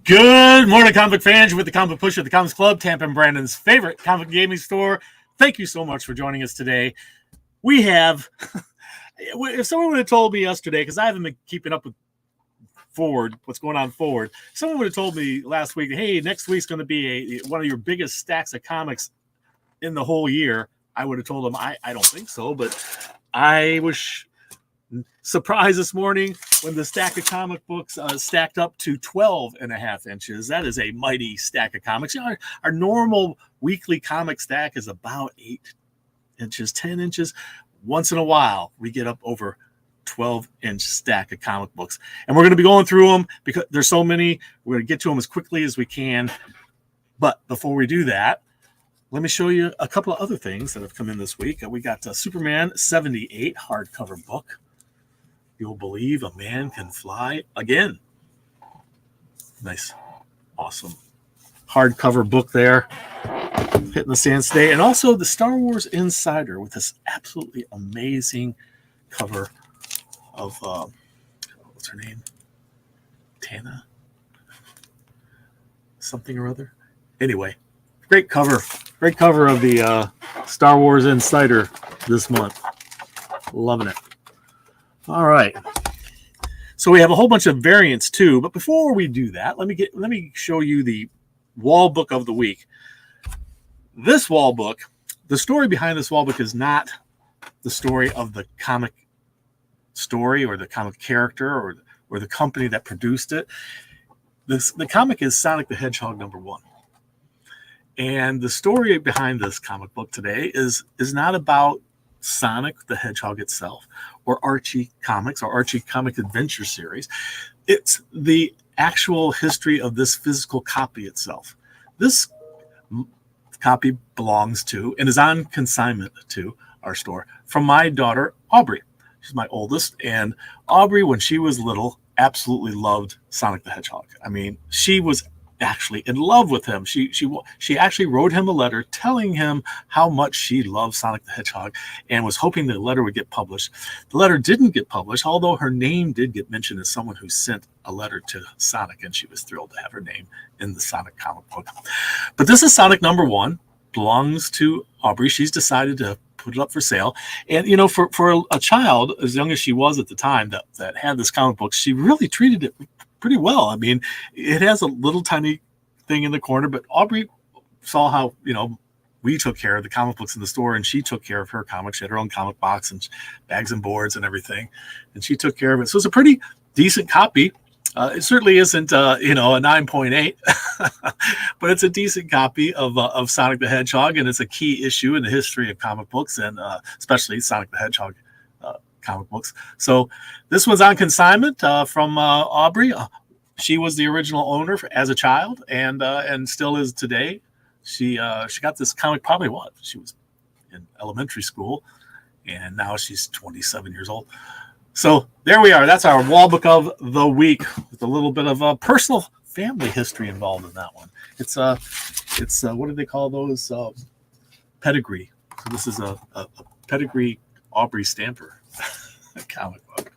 Good morning, comic fans. You're with the Comic Push at the Comics Club, Tampa and Brandon's favorite comic gaming store. Thank you so much for joining us today. We have, if someone would have told me yesterday, because I haven't been keeping up with what's going on forward, someone would have told me last week, hey, next week's going to be one of your biggest stacks of comics in the whole year. I would have told them, I don't think so, but I was surprised this morning when the stack of comic books stacked up to 12.5 inches. That is a mighty stack of comics. You know, our normal weekly comic stack is about 8 inches, 10 inches. Once in a while, we get up over 12-inch stack of comic books. And we're going to be going through them because there's so many. We're going to get to them as quickly as we can. But before we do that, let me show you a couple of other things that have come in this week. We got Superman 78 hardcover book. You'll believe a man can fly again. Nice, awesome hardcover book there, hitting the stands today. And also the Star Wars Insider with this absolutely amazing cover of, what's her name? Tana? Something or other. Anyway, great cover of the Star Wars Insider this month. Loving it. All right. So we have a whole bunch of variants too, but before we do that, let me show you the wall book of the week. This wall book, the story behind this wall book is not the story of the comic story or the comic character or the company that produced it. The comic is Sonic the Hedgehog #1. And the story behind this comic book today is not about Sonic the Hedgehog itself or Archie Comics or Archie Comic Adventure Series. It's the actual history of this physical copy itself. This copy belongs to and is on consignment to our store from my daughter, Aubrey. She's my oldest. And Aubrey, when she was little, absolutely loved Sonic the Hedgehog. I mean, she was actually in love with him. She actually wrote him a letter telling him how much she loved Sonic the Hedgehog and was hoping the letter would get published. The letter didn't get published, although her name did get mentioned as someone who sent a letter to Sonic, and she was thrilled to have her name in the Sonic comic book. But this is Sonic #1, belongs to Aubrey. She's decided to put it up for sale. And, you know, for a child as young as she was at the time that had this comic book, she really treated it pretty well. I mean, it has a little tiny thing in the corner, but Aubrey saw how, you know, we took care of the comic books in the store, and she took care of her comics. She had her own comic box and bags and boards and everything, and she took care of it. So it's a pretty decent copy. It certainly isn't, a 9.8, but it's a decent copy of Sonic the Hedgehog, and it's a key issue in the history of comic books, and especially Sonic the Hedgehog comic books. So this one's on consignment from Aubrey. She was the original owner as a child, and still is today. She got this comic probably she was in elementary school, and now she's 27 years old. So there we are. That's our wall book of the week with a little bit of personal family history involved in that one. It's what do they call those? Pedigree. So this is a pedigree Aubrey Stamper comic book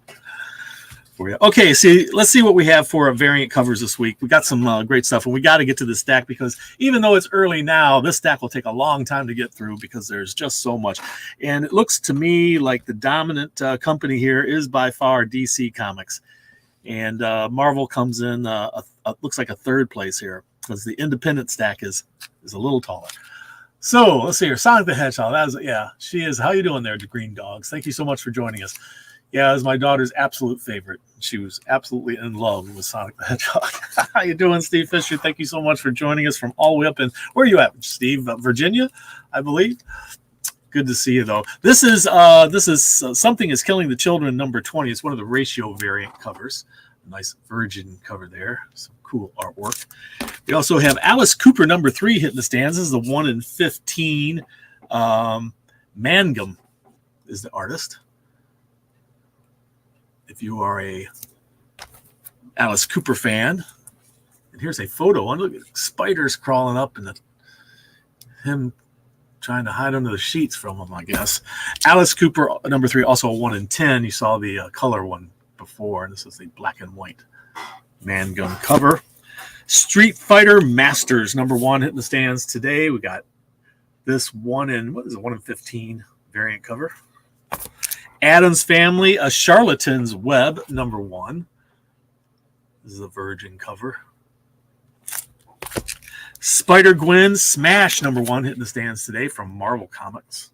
for you. Okay, let's see what we have for variant covers this week. We got some great stuff, and we got to get to this stack because even though it's early now, this stack will take a long time to get through because there's just so much. And it looks to me like the dominant company here is by far DC Comics, and Marvel comes in. Looks like a third place here because the independent stack is a little taller. So let's see here. Sonic the Hedgehog. She is. How you doing there, the Green Dogs? Thank you so much for joining us. Yeah, it was my daughter's absolute favorite. She was absolutely in love with Sonic the Hedgehog. How you doing, Steve Fisher? Thank you so much for joining us from all the way up in, where are you at, Steve? Virginia, I believe. Good to see you, though. This is Something is Killing the Children #20. It's one of the ratio variant covers. A nice Virgin cover there. Some cool artwork. We also have Alice Cooper #3 hitting the stands. This is the 1 in 15. Mangum is the artist. If you are a Alice Cooper fan, and here's a photo. Look at spiders crawling up and him trying to hide under the sheets from him, I guess. Alice Cooper #3, also a 1 in 10. You saw the color one before, and this is the black and white Man Gun cover. Street Fighter Masters #1 hitting the stands today. We got this one in, what is it, 1 in 15 variant cover. Addams Family, A Charlatan's Web #1. This is a Virgin cover. Spider-Gwen Smash #1 hitting the stands today from Marvel Comics.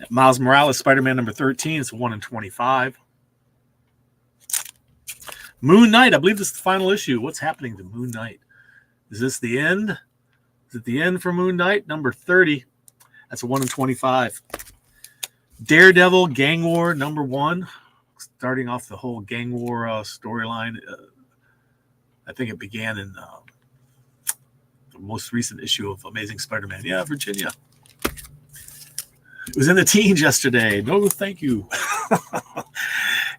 Miles Morales Spider-Man #13. It's 1 in 25. Moon Knight. I believe this is the final issue. What's happening to Moon Knight? Is this the end? Is it the end for Moon Knight? #30. That's a 1 in 25. Daredevil Gang War #1. Starting off the whole Gang War storyline. I think it began in the most recent issue of Amazing Spider-Man. Yeah, Virginia. It was in the teens yesterday. No, thank you.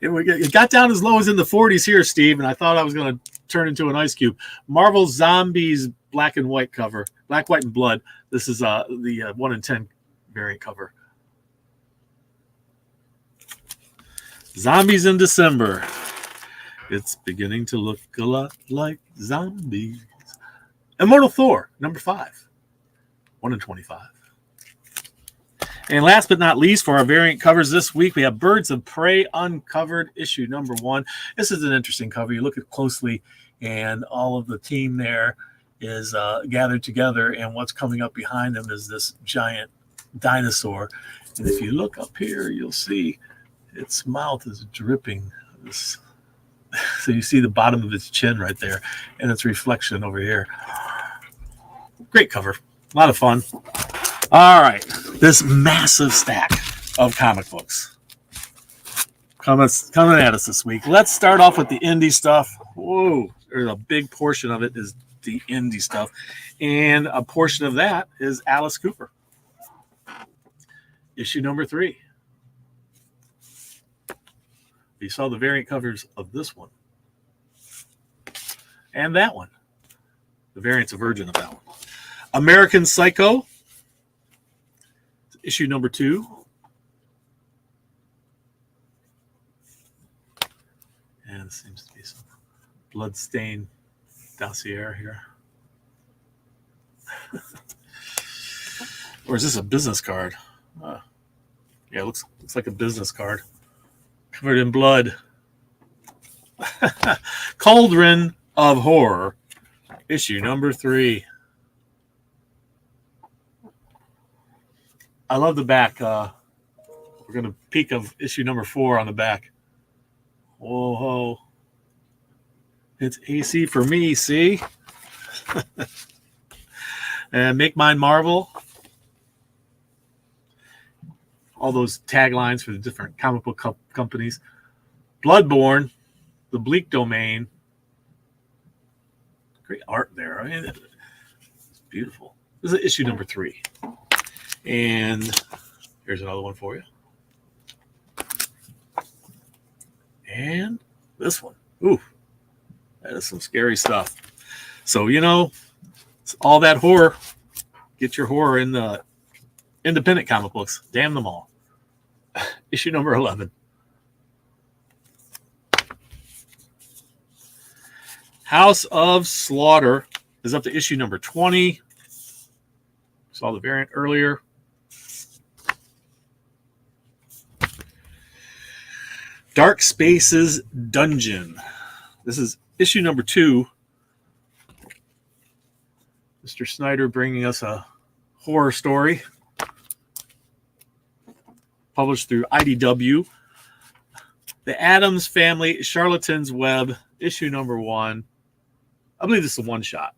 It got down as low as in the 40s here, Steve, and I thought I was going to turn into an ice cube. Marvel Zombies black and white cover. Black, white, and blood. This is the 1 in 10 variant cover. Zombies in December. It's beginning to look a lot like zombies. Immortal Thor, #5. 1 in 25. And last but not least, for our variant covers this week, we have Birds of Prey Uncovered, issue #1. This is an interesting cover. You look at it closely, and all of the team there is gathered together, and what's coming up behind them is this giant dinosaur. And if you look up here, you'll see its mouth is dripping. So you see the bottom of its chin right there, and its reflection over here. Great cover. A lot of fun. All right. This massive stack of comic books coming at us this week. Let's start off with the indie stuff. Whoa. There's a big portion of it is the indie stuff. And a portion of that is Alice Cooper. Issue #3. You saw the variant covers of this one. And that one. The variant's a Virgin of that one. American Psycho. Issue #2. And it seems to be some blood-stained dossier here. Or is this a business card? Yeah, it looks like a business card. Covered in blood. Cauldron of Horror. Issue #3. I love the back. We're going to peek of issue #4 on the back. Whoa. It's AC for me, see? And Make Mine Marvel. All those taglines for the different comic book companies. Bloodborne. The Bleak Domain. Great art there. I mean, it's beautiful. This is issue #3. And here's another one for you. And this one. Ooh, that is some scary stuff. So, it's all that horror. Get your horror in the independent comic books. Damn them all. Issue #11. House of Slaughter is up to issue #20. Saw the variant earlier. Dark Spaces Dungeon. This is issue #2. Mr. Snyder bringing us a horror story. Published through IDW. The Addams Family, Charlatan's Web, issue #1. I believe this is a one-shot.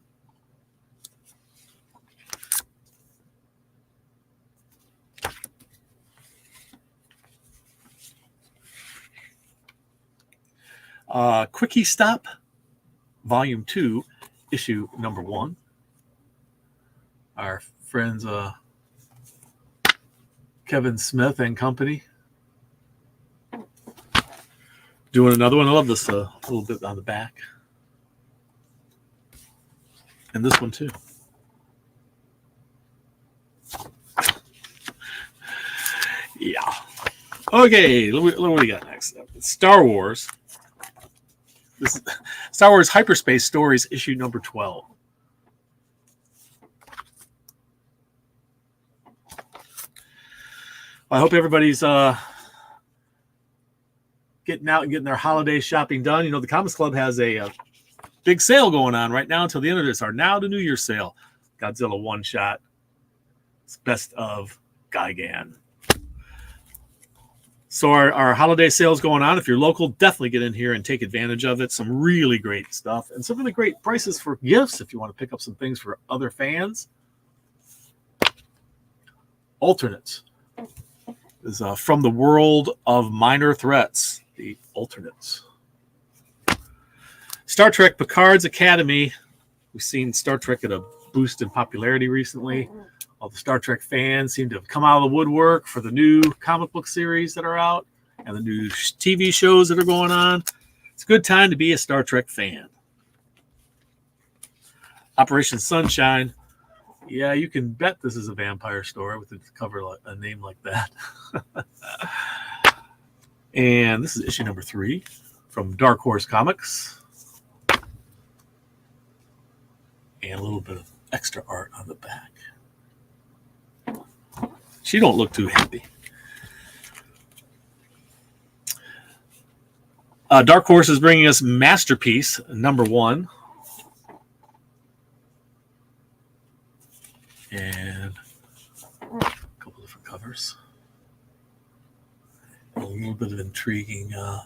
Quickie Stop, Volume 2, issue #1. Our friends Kevin Smith and company doing another one. I love this a little bit on the back. And this one too. Yeah. Okay, what do we got next? Star Wars. This is Star Wars Hyperspace Stories, issue number 12. I hope everybody's getting out and getting their holiday shopping done. You know, the Comics Club has a big sale going on right now until the end of this. Our Now to New Year sale. Godzilla one-shot. It's best of Gigan. So our holiday sale is going on. If you're local, definitely get in here and take advantage of it. Some really great stuff and some really great prices for gifts if you want to pick up some things for other fans. Alternates is from the world of minor threats, the Alternates. Star Trek Picard's Academy. We've seen Star Trek at a boost in popularity recently. All the Star Trek fans seem to have come out of the woodwork for the new comic book series that are out and the new TV shows that are going on. It's a good time to be a Star Trek fan. Operation Sunshine. Yeah, you can bet this is a vampire story with a cover, a name like that. And this is issue number 3 from Dark Horse Comics. And a little bit of extra art on the back. She don't look too happy. Dark Horse is bringing us Masterpiece number 1. And a couple different covers. A little bit of intriguing. I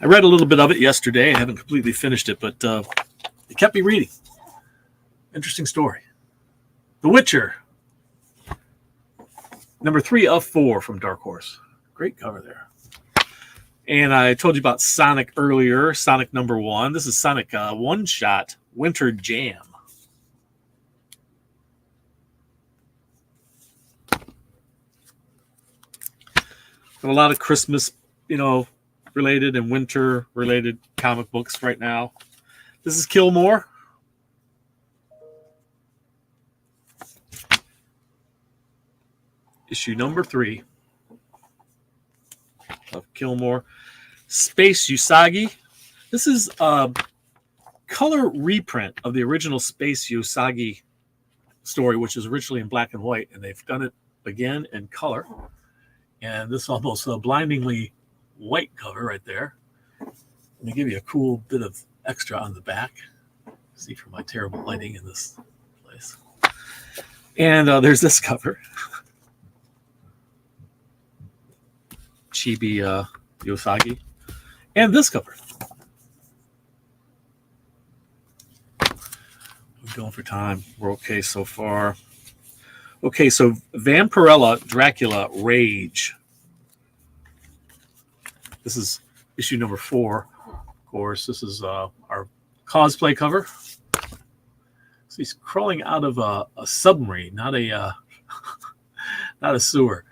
read a little bit of it yesterday. I haven't completely finished it, but it kept me reading. Interesting story. The Witcher. Number 3 of 4 from Dark Horse. Great cover there. And I told you about Sonic earlier. Sonic number 1. This is Sonic one-shot Winter Jam. Got a lot of Christmas, related and winter related comic books right now. This is Killmore. Issue number 3 of Killmore. Space Usagi. This is a color reprint of the original Space Usagi story, which is originally in black and white, and they've done it again in color. And this almost blindingly white cover right there. Let me give you a cool bit of extra on the back. See for my terrible lighting in this place. And there's this cover. Chibi Usagi. And this cover. We're going for time. We're okay so far. Okay, so Vampirella Dracula Rage. This is issue number 4. Of course, this is our cosplay cover. So he's crawling out of a submarine, not a not a sewer.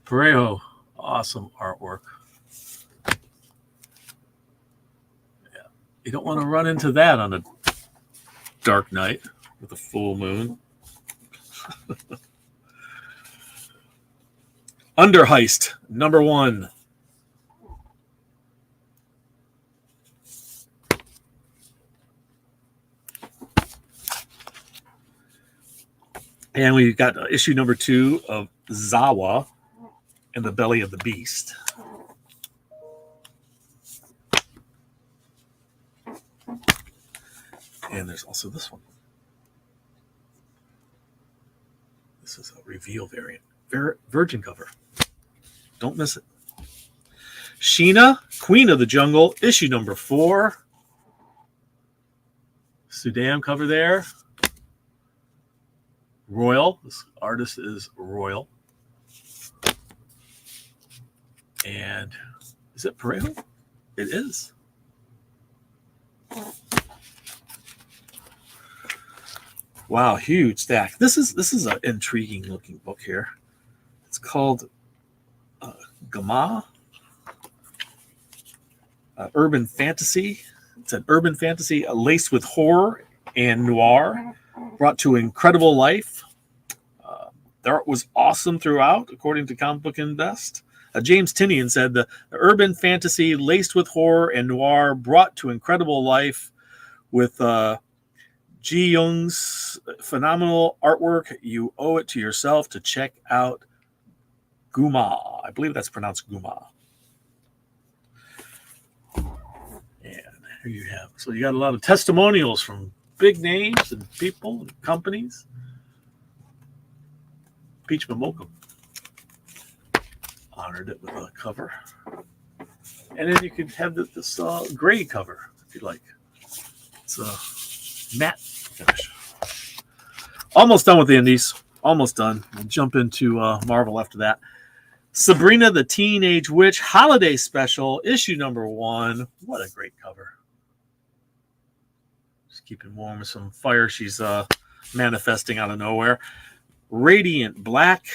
Parejo, awesome artwork. Yeah, you don't want to run into that on a dark night with a full moon. Underheist, number 1. And we've got issue number 2 of Zawa and the Belly of the Beast. And there's also this one. This is a reveal variant. Virgin cover. Don't miss it. Sheena, Queen of the Jungle, issue number 4. Sudan cover there. Royal. This artist is Royal. And is it Parejo? It is. Wow, huge stack. This is an intriguing looking book here. It's called Gama. Urban fantasy. It's an urban fantasy laced with horror and noir, brought to incredible life. The art was awesome throughout, according to Comic Book Invest. James Tinian said the urban fantasy laced with horror and noir brought to incredible life with Ji Young's phenomenal artwork. You owe it to yourself to check out Guma. I believe that's pronounced Guma. And here you have. So you got a lot of testimonials from big names and people and companies. Peach Momoko honored it with a cover. And then you could have this gray cover if you like. It's a matte finish. Almost done with the indies. Almost done. We'll jump into Marvel after that. Sabrina the Teenage Witch Holiday Special, issue number 1. What a great cover. Just keeping warm with some fire she's manifesting out of nowhere. Radiant Black.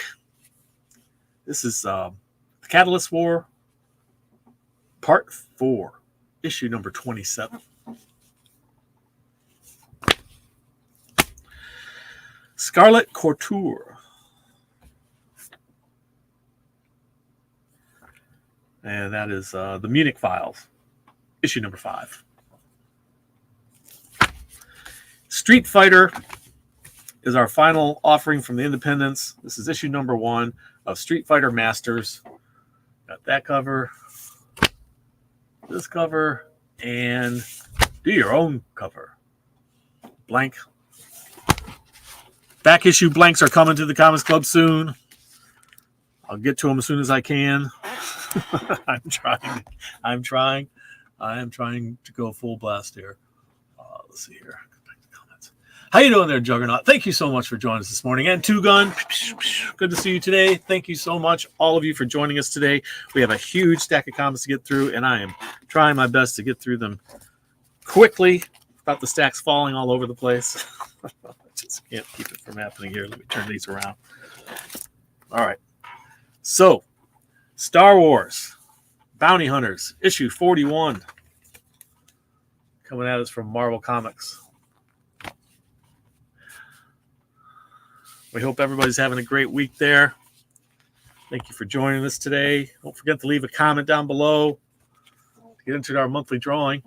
This is the Catalyst War, Part 4, issue number 27. Scarlet Couture. And that is the Munich Files, issue number 5. Street Fighter is our final offering from the Independents. This is issue number 1 of Street Fighter Masters. Got that cover, this cover, and do your own cover. Blank. Back issue blanks are coming to the Comics Club soon. I'll get to them as soon as I can. I'm trying. I am trying to go full blast here. Let's see here. Back to comments. How you doing there, Juggernaut? Thank you so much for joining us this morning. And Two Gun, good to see you today. Thank you so much, all of you, for joining us today. We have a huge stack of comics to get through, and I am trying my best to get through them quickly without the stacks falling all over the place. I just can't keep it from happening here. Let me turn these around. All right. So, Star Wars Bounty Hunters, issue 41. Coming at us from Marvel Comics. We hope everybody's having a great week there. Thank you for joining us today. Don't forget to leave a comment down below to get into our monthly drawing,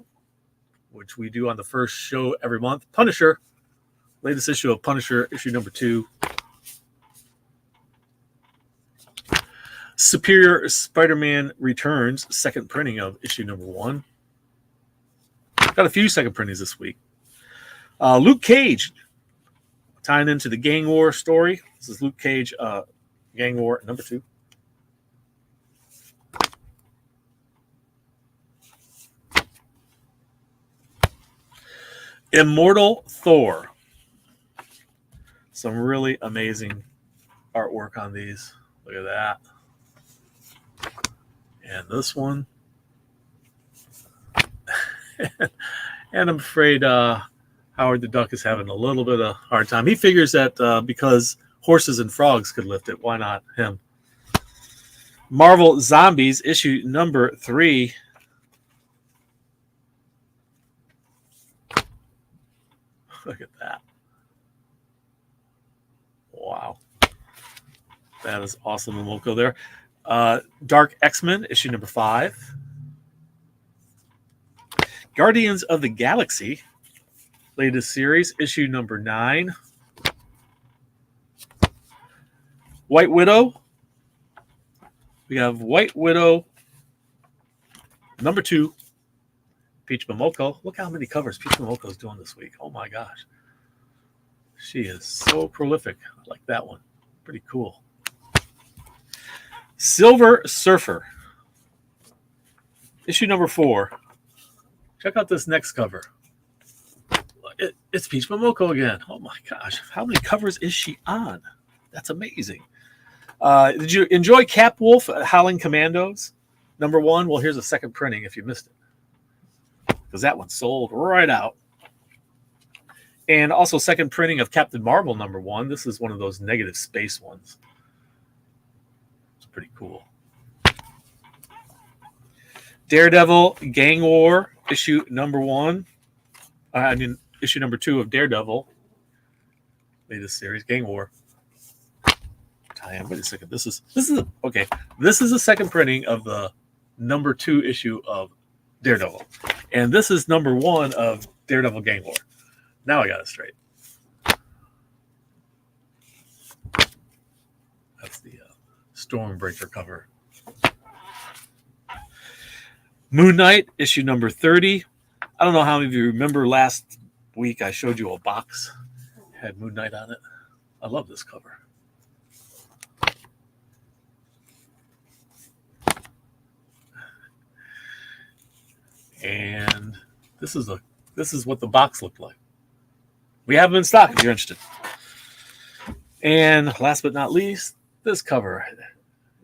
which we do on the first show every month. Punisher, latest issue of Punisher, issue number 2. Superior Spider-Man Returns, second printing of issue number 1. Got a few second printings this week. Luke Cage, tying into the Gang War story. This is Luke Cage, Gang War number 2. Immortal Thor. Some really amazing artwork on these. Look at that. And this one. And I'm afraid Howard the Duck is having a little bit of a hard time. He figures that because horses and frogs could lift it, why not him? Marvel Zombies, issue number 3. Look at that. Wow. That is awesome. And we'll go there. Dark X-Men, issue number 5. Guardians of the Galaxy, latest series, issue number 9. White Widow. We have White Widow, number 2. Peach Momoko. Look how many covers Peach Momoko is doing this week. Oh my gosh. She is so prolific. I like that one. Pretty cool. Silver Surfer, issue number 4. Check out this next cover. It's Peach Momoko again. Oh my gosh. How many covers is she on? That's amazing. Did you enjoy Cap Wolf Howling Commandos? Number 1. Well, here's a second printing if you missed it, because that one sold right out. And also second printing of Captain Marvel number 1. This is one of those negative space ones. Pretty cool. Daredevil Gang War, issue number 1. Issue number 2 of Daredevil. Latest series, Gang War. tie-in. Wait a second. This is okay. This is the second printing of the number 2 issue of Daredevil, and this is number 1 of Daredevil Gang War. Now I got it straight. That's the Stormbreaker cover. Moon Knight issue number 30. I don't know how many of you remember last week I showed you a box. It had Moon Knight on it. I love this cover. And this is what the box looked like. We have them in stock if you're interested. And last but not least, this cover.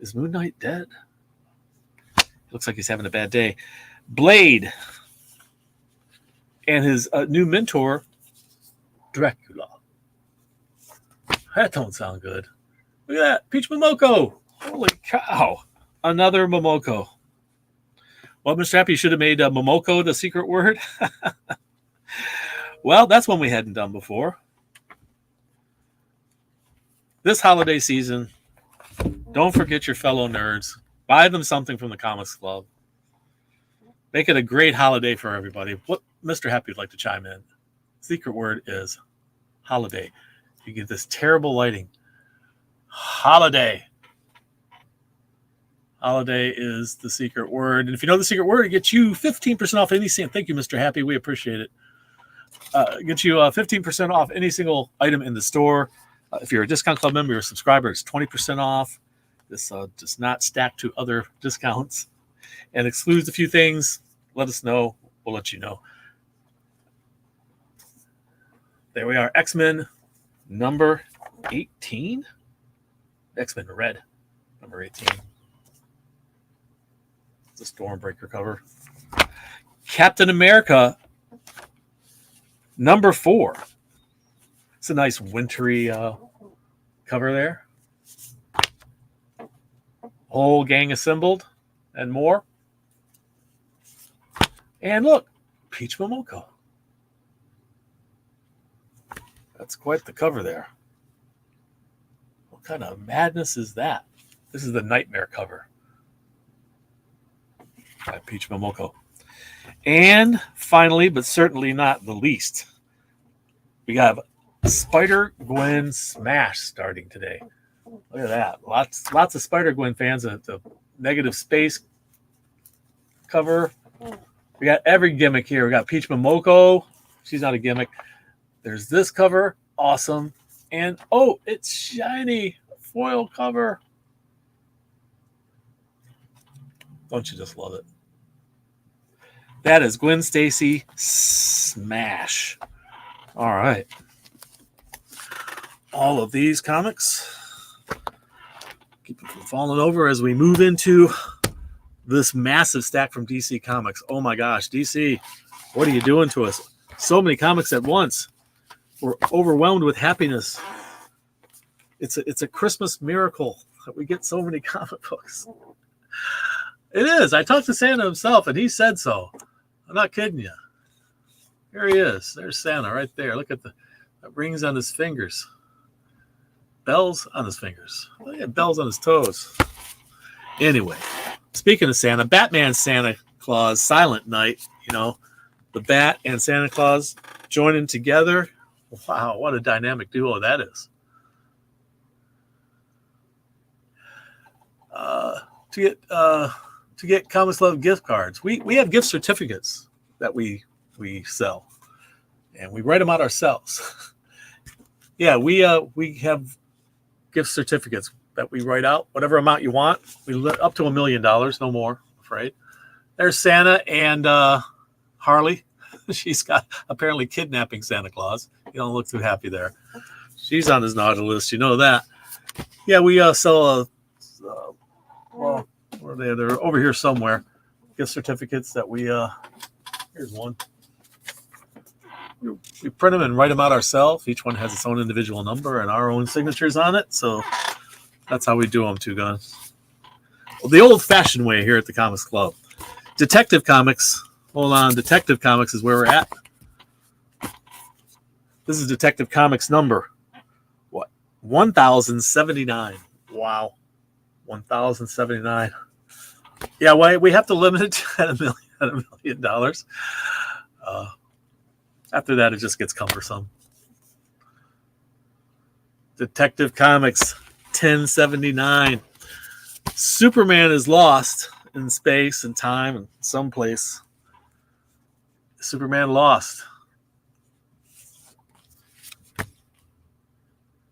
Is Moon Knight dead? Looks like he's having a bad day. Blade and his new mentor, Dracula. That don't sound good. Look at that. Peach Momoko. Holy cow. Another Momoko. Well, Mr. Happy, you should have made Momoko the secret word. Well, that's one we hadn't done before. This holiday season, don't forget your fellow nerds. Buy them something from the Comics Club. Make it a great holiday for everybody. What Mr. Happy would like to chime in. Secret word is holiday. You get this terrible lighting. Holiday. Holiday is the secret word. And if you know the secret word, it gets you 15% off any single. Thank you, Mr. Happy. We appreciate it. Gets you 15% off any single item in the store. If you're a Discount Club member or a subscriber, it's 20% off. This does not stack to other discounts and excludes a few things. Let us know. We'll let you know. There we are. X-Men number 18. X-Men Red number 18. It's a Stormbreaker cover. Captain America number 4. It's a nice wintry cover there. Whole gang assembled and more. And look, Peach Momoko. That's quite the cover there. What kind of madness is that? This is the Nightmare cover by Peach Momoko. And finally, but certainly not the least, we got Spider-Gwen Smash starting today. Look at that. Lots of Spider-Gwen fans at the Negative Space cover. We got every gimmick here. We got Peach Momoko. She's not a gimmick. There's this cover. Awesome. And, oh, it's shiny. Foil cover. Don't you just love it? That is Gwen Stacy Smash. All right. All of these comics. Keep it from falling over as we move into this massive stack from DC Comics. Oh my gosh, DC, what are you doing to us? So many comics at once. We're overwhelmed with happiness. It's a Christmas miracle that we get so many comic books. It is. I talked to Santa himself, and he said so. I'm not kidding you. Here he is. There's Santa right there. Look at the rings on his fingers. Bells on his fingers. Look at bells on his toes. Anyway, speaking of Santa, Batman Santa Claus, Silent Night, the Bat and Santa Claus joining together. Wow, what a dynamic duo that is. To get Comics Love gift cards, we have gift certificates that we sell, and we write them out ourselves. Yeah, we have gift certificates that we write out, whatever amount you want. We up to $1 million, no more, I'm afraid. There's Santa and Harley. She's got apparently kidnapping Santa Claus. You don't look too happy there. She's on his naughty list, you know that. Yeah, we sell well, where are they? They're over here somewhere. Gift certificates that we here's one. We print them and write them out ourselves. Each one has its own individual number and our own signatures on it. So that's how we do them, too, guys. Well, the old-fashioned way here at the Comics Club. Detective Comics. Hold on. Detective Comics is where we're at. This is Detective Comics number, 1079. Wow. 1,079. Yeah, well, we have to limit it at $1 million. After that, it just gets cumbersome. Detective Comics 1079. Superman is lost in space and time and someplace. Superman lost.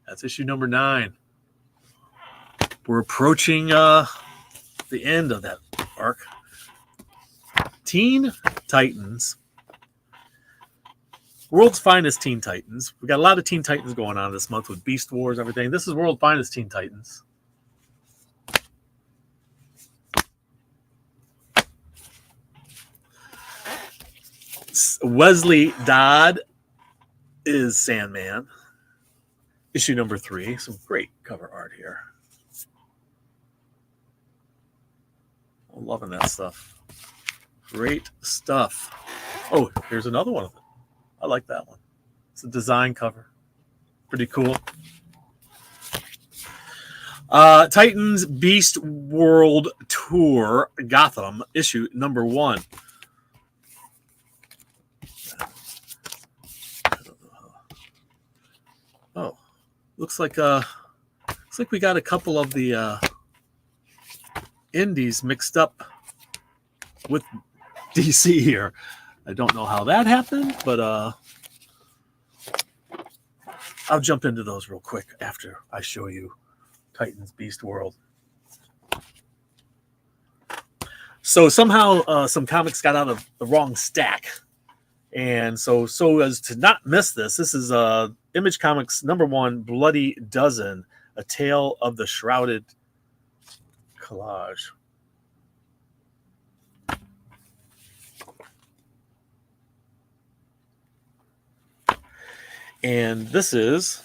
That's issue number 9. We're approaching the end of that arc. Teen Titans. World's Finest Teen Titans. We got a lot of Teen Titans going on this month with Beast Wars, everything. This is World's Finest Teen Titans. Wesley Dodd is Sandman. Issue number 3. Some great cover art here. I'm loving that stuff. Great stuff. Oh, here's another one of them. I like that one. It's a design cover. Pretty cool. Titans Beast World Tour Gotham, issue number 1. Oh, looks like we got a couple of the indies mixed up with DC here. I don't know how that happened, but I'll jump into those real quick after I show you Titans Beast World. So somehow some comics got out of the wrong stack. And so as to not miss this, this is Image Comics number 1, Bloody Dozen, A Tale of the Shrouded Collage. And this is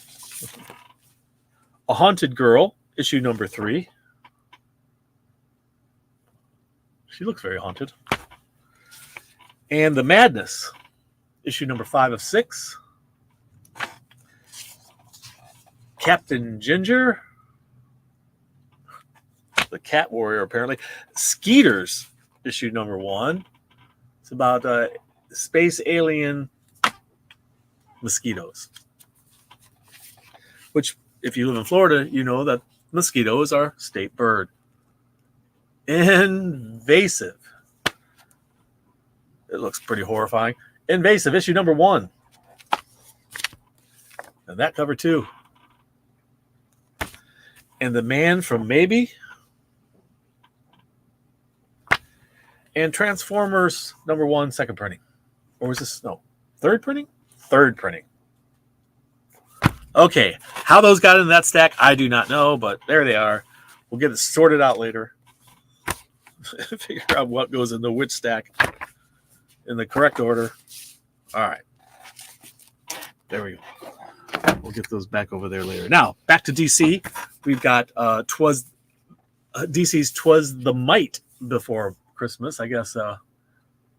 A Haunted Girl, issue number 3. She looks very haunted. And The Madness, issue number 5 of 6. Captain Ginger, the Cat Warrior, apparently. Skeeters, issue number 1. It's about space alien mosquitoes. Which, if you live in Florida, you know that mosquitoes are state bird. Invasive. It looks pretty horrifying. Invasive, issue number 1. And that cover too. And The Man from Maybe. And Transformers number 1, second printing. Or was this, no, third printing? Third printing. Okay, how those got in that stack, I do not know, but there they are. We'll get it sorted out later. Figure out what goes into which stack in the correct order. All right. There we go. We'll get those back over there later. Now, back to DC. We've got DC's 'Twas the Might before Christmas. I guess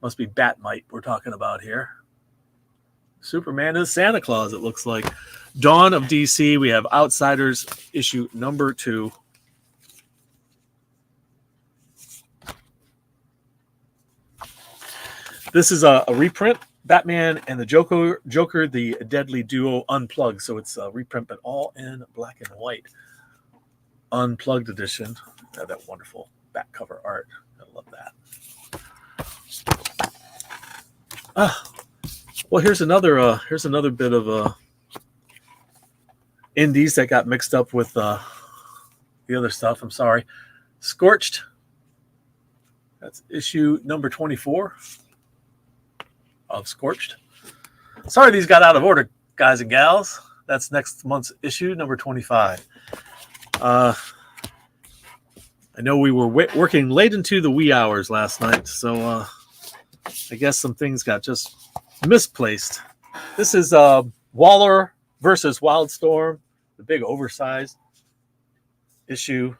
must be Batmite we're talking about here. Superman is Santa Claus, it looks like. Dawn of DC, we have Outsiders, issue number 2. This is a reprint. Batman and the Joker, the Deadly Duo Unplugged. So it's a reprint, but all in black and white. Unplugged edition. That wonderful back cover art. I love that. Well, here's another bit of indies that got mixed up with the other stuff. I'm sorry. Scorched. That's issue number 24 of Scorched. Sorry these got out of order, guys and gals. That's next month's issue, number 25. I know we were working late into the wee hours last night, so I guess some things got just misplaced. This is Waller versus Wildstorm, the big oversized issue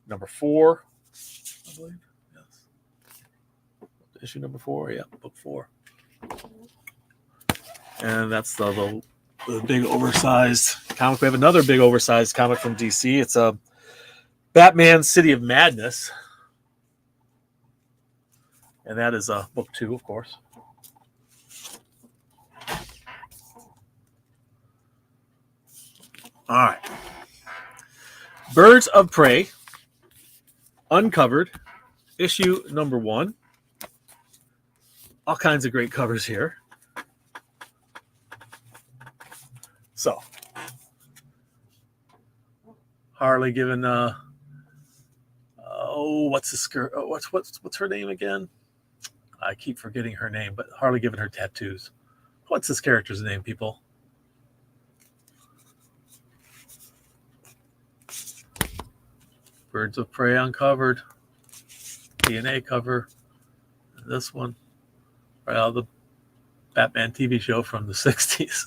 number 4, I believe. Yes. Issue number 4, yeah, book 4. And that's the The big oversized comic. We have another big oversized comic from DC. It's a Batman City of Madness. And that is book 2, of course. All right. Birds of Prey, Uncovered, issue number 1. All kinds of great covers here. So, Harley giving what's the skirt? Oh, what's her name again? I keep forgetting her name, but Harley giving her tattoos. What's this character's name, people? Birds of Prey Uncovered. DNA cover. This one. Right out of the Batman TV show from the 60s.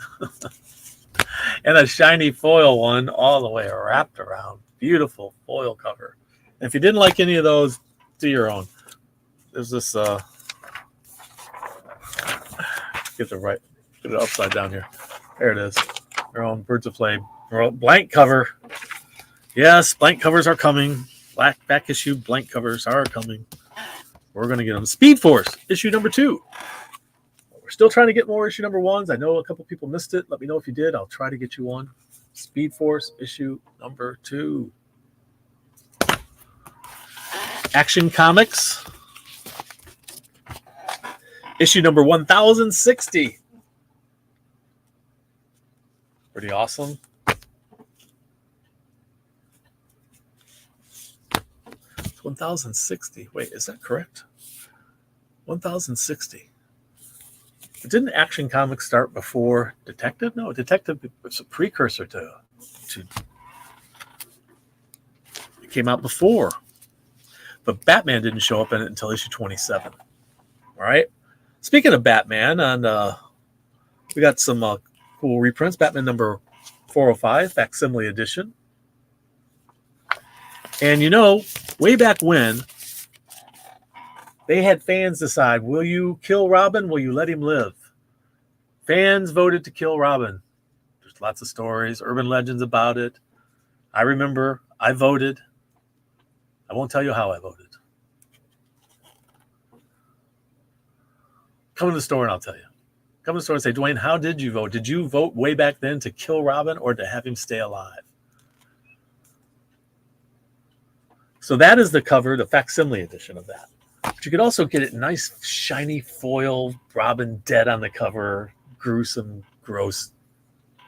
And a shiny foil one all the way wrapped around. Beautiful foil cover. And if you didn't like any of those, do your own. There's this get it upside down here. There it is. Your own Birds of Prey blank cover. Yes, blank covers are coming. Back issue blank covers are coming. We're going to get them. Speed Force, issue number 2. We're still trying to get more issue number 1s. I know a couple people missed it. Let me know if you did. I'll try to get you one. Speed Force, issue number 2. Action Comics, issue number 1060. Pretty awesome. It's 1060. Wait, is that correct? 1060. Didn't Action Comics start before Detective? No, Detective was a precursor to it came out before. But Batman didn't show up in it until issue 27. All right. Speaking of Batman, and we got some cool reprints. Batman number 405, facsimile edition. And you know, way back when, they had fans decide, will you kill Robin? Will you let him live? Fans voted to kill Robin. There's lots of stories, urban legends about it. I remember I voted. I won't tell you how I voted. Come to the store and I'll tell you. Come to the store and say, Dwayne, how did you vote? Did you vote way back then to kill Robin or to have him stay alive? So that is the cover, the facsimile edition of that. But you could also get it nice, shiny foil, Robin dead on the cover, gruesome, gross,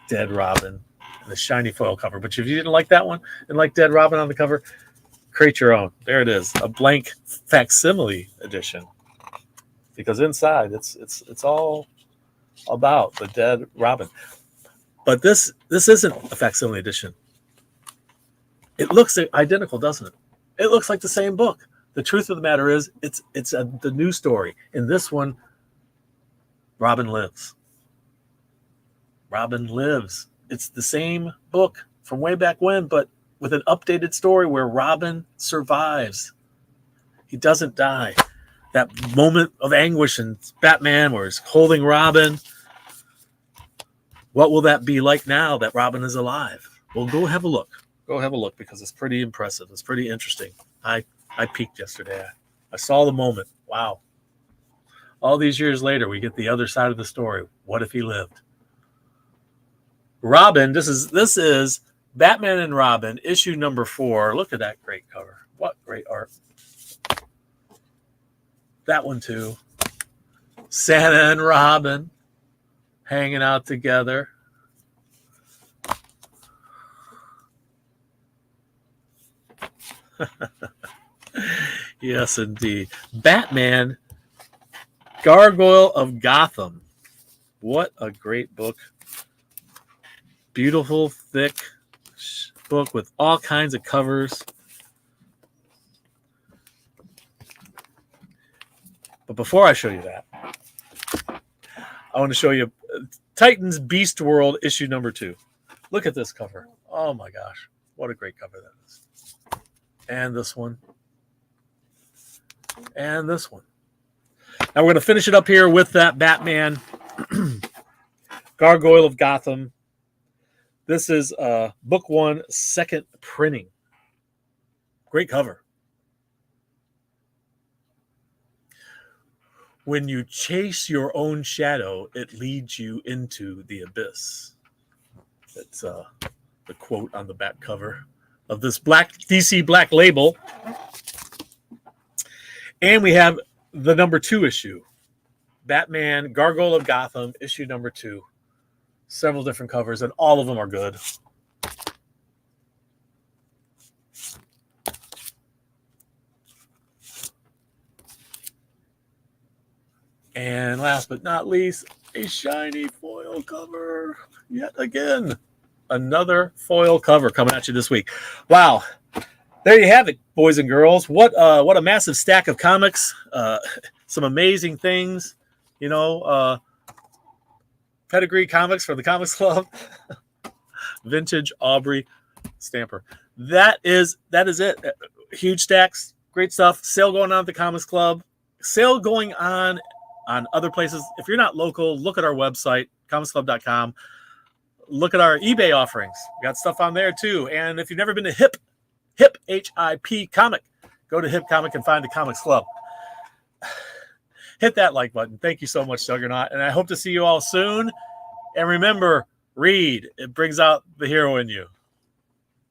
dead Robin, and the shiny foil cover. But if you didn't like that one and like dead Robin on the cover, create your own. There it is, a blank facsimile edition. Because inside, it's all about the dead Robin. But this isn't a facsimile edition. It looks identical, doesn't it? It looks like the same book. The truth of the matter is, it's the new story. In this one, Robin lives. Robin lives. It's the same book from way back when, but with an updated story where Robin survives. He doesn't die. That moment of anguish in Batman where he's holding Robin. What will that be like now that Robin is alive? Well, go have a look. Go have a look because it's pretty impressive. It's pretty interesting. I peeked yesterday. I saw the moment. Wow. All these years later, we get the other side of the story. What if he lived? Robin, this is Batman and Robin, issue number 4. Look at that great cover. What great art. That one too. Santa and Robin hanging out together. Yes, indeed. Batman, Gargoyle of Gotham. What a great book. Beautiful, thick book with all kinds of covers. But before I show you that, I want to show you Titans Beast World issue number 2. Look at this cover. Oh my gosh. What a great cover that is. And this one. And this one. Now we're going to finish it up here with that Batman Gargoyle of Gotham This is book 1, second printing. Great cover. When you chase your own shadow, it leads you into the abyss. That's the quote on the back cover of this DC Black Label. And we have the number 2 issue, Batman Gargoyle of Gotham, issue number 2. Several different covers, and all of them are good. And last but not least, a shiny foil cover. Yet again, another foil cover coming at you this week. Wow. There you have it, boys and girls. What a massive stack of comics. Some amazing things. You know, pedigree comics for the Comics Club. Vintage Aubrey Stamper. That is it. Huge stacks. Great stuff. Sale going on at the Comics Club. Sale going on other places. If you're not local, look at our website, comicsclub.com. Look at our eBay offerings. We got stuff on there too. And if you've never been to HIP Comic, go to HIP Comic and find the Comics Club. Hit that like button. Thank you so much, Juggernaut. And I hope to see you all soon. And remember, read. It brings out the hero in you.